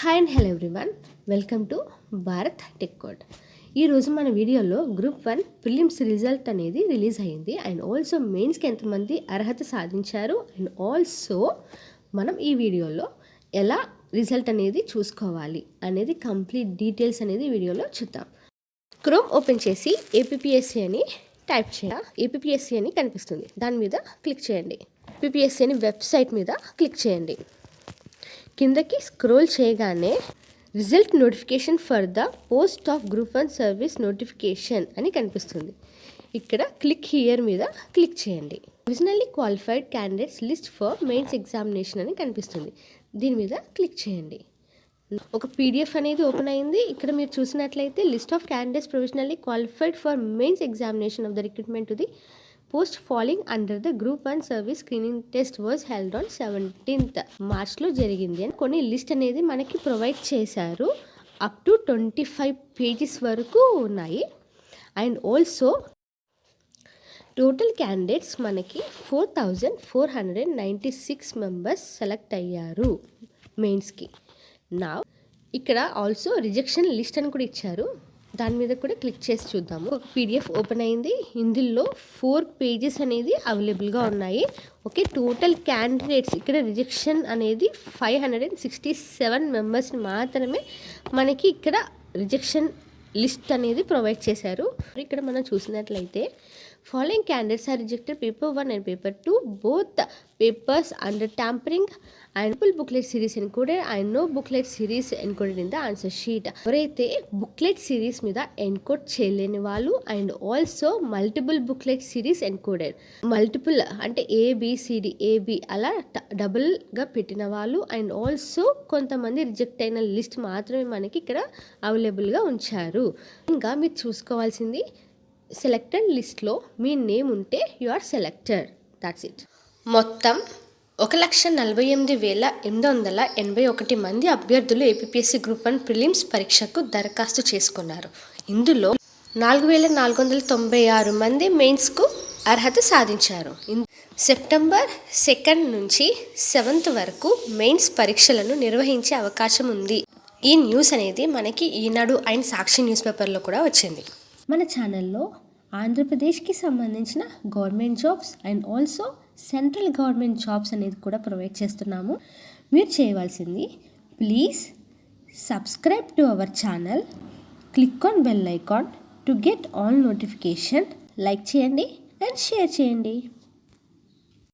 Hi and hello everyone, welcome to Bharat tech code. ఈరోజు మన వీడియోలో గ్రూప్ 1 ప్రిలిమ్స్ రిజల్ట్ అనేది రిలీజ్ అయ్యింది. అండ్ ఆల్సో మెయిన్స్కి ఎంతమంది అర్హత సాధించారు అండ్ ఆల్సో మనం ఈ వీడియోలో ఎలా రిజల్ట్ అనేది చూసుకోవాలి అనేది కంప్లీట్ డీటెయిల్స్ అనేది వీడియోలో చూద్దాం. క్రోమ్ ఓపెన్ చేసి ఏపీఎస్సీ అని టైప్ చేయాలి. ఏపీఎస్సీ అని కనిపిస్తుంది, దాని మీద క్లిక్ చేయండి. ఏపీఎస్సీ అని వెబ్సైట్ మీద క్లిక్ చేయండి. కిందకి స్క్రోల్ చేయగానే result notification for the post of group 1 service notification అని కనిపిస్తుంది. ఇక్కడ క్లిక్ హియర్ మీద క్లిక్ చేయండి. Originally qualified candidates list for mains examination అని కనిపిస్తుంది, దీని మీద క్లిక్ చేయండి. ఒక పీడిఎఫ్ అనేది ఓపెన్ అయింది. ఇక్కడ మీరు చూసినట్లయితే list of candidates provisionally qualified for mains examination of the recruitment to the post following under the group 1 service screening test was held on 17th మార్చ్లో జరిగింది అని కొన్ని లిస్ట్ అనేది మనకి ప్రొవైడ్ చేశారు. అప్ టు 25 పేజెస్ వరకు ఉన్నాయి. అండ్ ఆల్సో టోటల్ క్యాండిడేట్స్ మనకి 4496 మెంబర్స్ సెలెక్ట్ అయ్యారు మెయిన్స్కి. నా ఇక్కడ ఆల్సో రిజెక్షన్ లిస్ట్ అని కూడా ఇచ్చారు, దాని మీద కూడా క్లిక్ చేసి చూద్దాము. ఒక పీడిఎఫ్ ఓపెన్ అయింది. ఇందులో 4 పేజెస్ అనేది అవైలబుల్గా ఉన్నాయి. ఓకే, టోటల్ క్యాండిడేట్స్ ఇక్కడ రిజెక్షన్ అనేది 567 మెంబర్స్ని మాత్రమే మనకి ఇక్కడ రిజెక్షన్ లిస్ట్ అనేది ప్రొవైడ్ చేశారు. ఇక్కడ మనం చూసినట్లయితే following candidates are rejected paper 1 and paper 2 both papers under tampering and booklet series encoded and no booklet series encoded in the answer sheet. ఎవరైతే బుక్లెట్ సిరీస్ మీద ఎన్కోడ్ చేయలేని వాళ్ళు and also multiple booklet series encoded, multiple అంటే A B C D A B అలా డబుల్గా పెట్టిన వాళ్ళు and also కొంతమంది రిజెక్ట్ అయిన లిస్ట్ మాత్రమే మనకి ఇక్కడ అవైలబుల్గా ఉంచారు. ఇంకా మీరు చూసుకోవాల్సింది సెలెక్టెడ్ లిస్ట్లో మీ నేమ్ ఉంటే you are selected, that's it. మొత్తం 1,48,881 మంది అభ్యర్థులు ఏపీఎస్సీ గ్రూప్ 1 ప్రిలిమ్స్ పరీక్షకు దరఖాస్తు చేసుకున్నారు. ఇందులో 4,496 మంది మెయిన్స్కు అర్హత సాధించారు. సెప్టెంబర్ 2 నుంచి 7th వరకు మెయిన్స్ పరీక్షలను నిర్వహించే అవకాశం ఉంది. ఈ న్యూస్ అనేది మనకి ఈనాడు అండ్ సాక్షి న్యూస్ పేపర్లో కూడా వచ్చింది. మన ఛానల్లో ఆంధ్రప్రదేశ్కి సంబంధించిన government jobs and also central government jobs అనేది కూడా ప్రొవైడ్ చేస్తున్నాము. మీరు చేయవలసింది please subscribe to our channel, click on bell icon to get all notification, like చేయండి అండ్ షేర్ చేయండి.